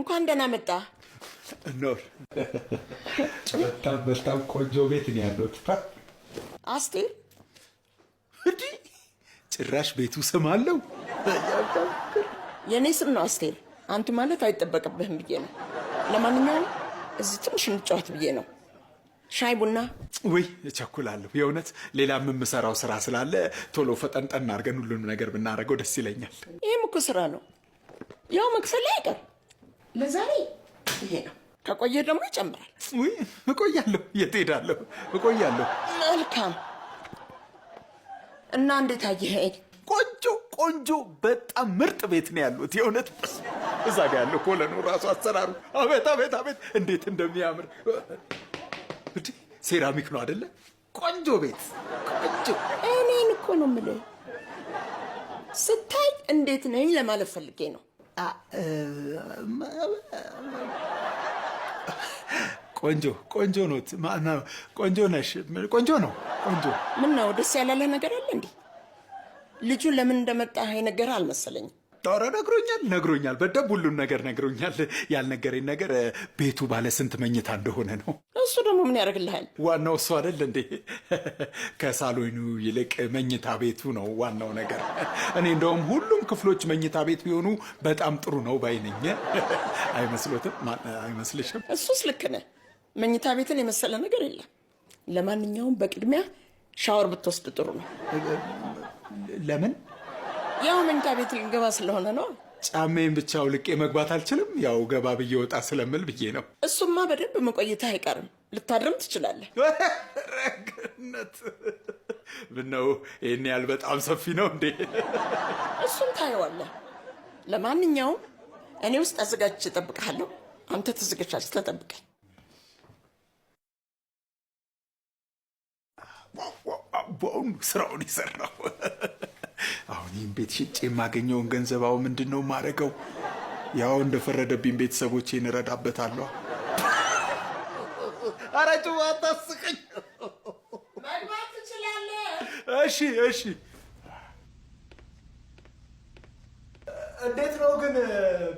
እንኳን ደህና መጣ ኖር። በጣም ቆንጆ ቤት ነው ያለው። አስቴር እንዴ ጭራሽ ቤቱ ስም አለው? የኔ ስም ነው አስቴር። አንተ ማለት አይጠበቅብህም ብዬ ነው። ለማንኛውም እዚህ ትንሽ እንጫወት ብዬ ነው። ሻይ ቡና? ወይ እቸኩላለሁ። የእውነት ሌላ የምሰራው ስራ ስላለ ቶሎ ፈጠንጠን አድርገን ሁሉንም ነገር ብናደርገው ደስ ይለኛል። ይህም እኮ ስራ ነው፣ ያው መክፈል ላይ አይቀር። ለዛሬ ይሄ ነው፣ ከቆየ ደግሞ ይጨምራል። ወይ እቆያለሁ። የት ሄዳለሁ? እቆያለሁ። መልካም። እና እንዴት አየኸኝ? ቆንጆ በጣም ምርጥ ቤት ነው ያሉት። የእውነት እዛ ጋ ያለው ኮለኑ ራሱ አሰራሩ አቤት እንዴት እንደሚያምር። ሴራሚክ ነው አይደለ? ቆንጆ ቤት ቆንጆ። እኔን እኮ ነው የምልህ። ስታይ እንዴት ነኝ ለማለት ፈልጌ ነው። ቆንጆ ነው። ቆንጆ ነሽ። ቆንጆ ነው። ቆንጆ ምን ነው ደስ ያላለህ ነገር አለ እንዴ? ልጁ ለምን እንደመጣ ነገር አልመሰለኝም። ኧረ ነግሮኛል። በደንብ ሁሉን ነገር ነግሮኛል። ያልነገረኝ ነገር ቤቱ ባለ ስንት መኝታ እንደሆነ ነው። እሱ ደግሞ ምን ያደርግልሃል? ዋናው እሱ አይደል እንዴ? ከሳሎኑ ይልቅ መኝታ ቤቱ ነው ዋናው ነገር። እኔ እንደውም ሁሉም ክፍሎች መኝታ ቤት ቢሆኑ በጣም ጥሩ ነው ባይነኝ። አይመስሎትም? አይመስልሽም? እሱስ ልክ ነህ። መኝታ ቤትን የመሰለ ነገር የለም። ለማንኛውም በቅድሚያ ሻወር ብትወስድ ጥሩ ነው። ለምን? ያው መኝታ ቤት ልገባ ስለሆነ ነው። ጫሜን ብቻ አውልቄ መግባት አልችልም? ያው ገባ ብዬ ወጣ ስለምል ብዬ ነው። እሱማ በደንብ መቆየት አይቀርም። ልታድርም ትችላለህ። ረግነት ምነው ይህን ያህል በጣም ሰፊ ነው እንዴ? እሱን ታየዋለህ። ለማንኛውም እኔ ውስጥ አዘጋጅቼ እጠብቅሃለሁ። አንተ ተዘጋጅተህ ተጠብቀኝ። በአሁኑ ስራውን የሰራው አሁን ይህን ቤት ሽጬ የማገኘውን ገንዘባው ምንድን ነው ማድረገው? ያው እንደፈረደብኝ ቤተሰቦቼን እረዳበታለሁ። ኧረ ጭዋ አታስቀኝ። መግባት ትችላለህ። እሺ። እንዴት ነው ግን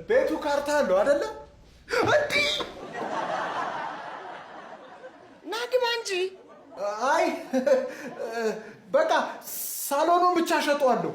ቤቱ ካርታ አለው አይደለ? እንዲህ ና ግባ እንጂ። አይ በቃ ሳሎኑን ብቻ ሸጠዋለሁ።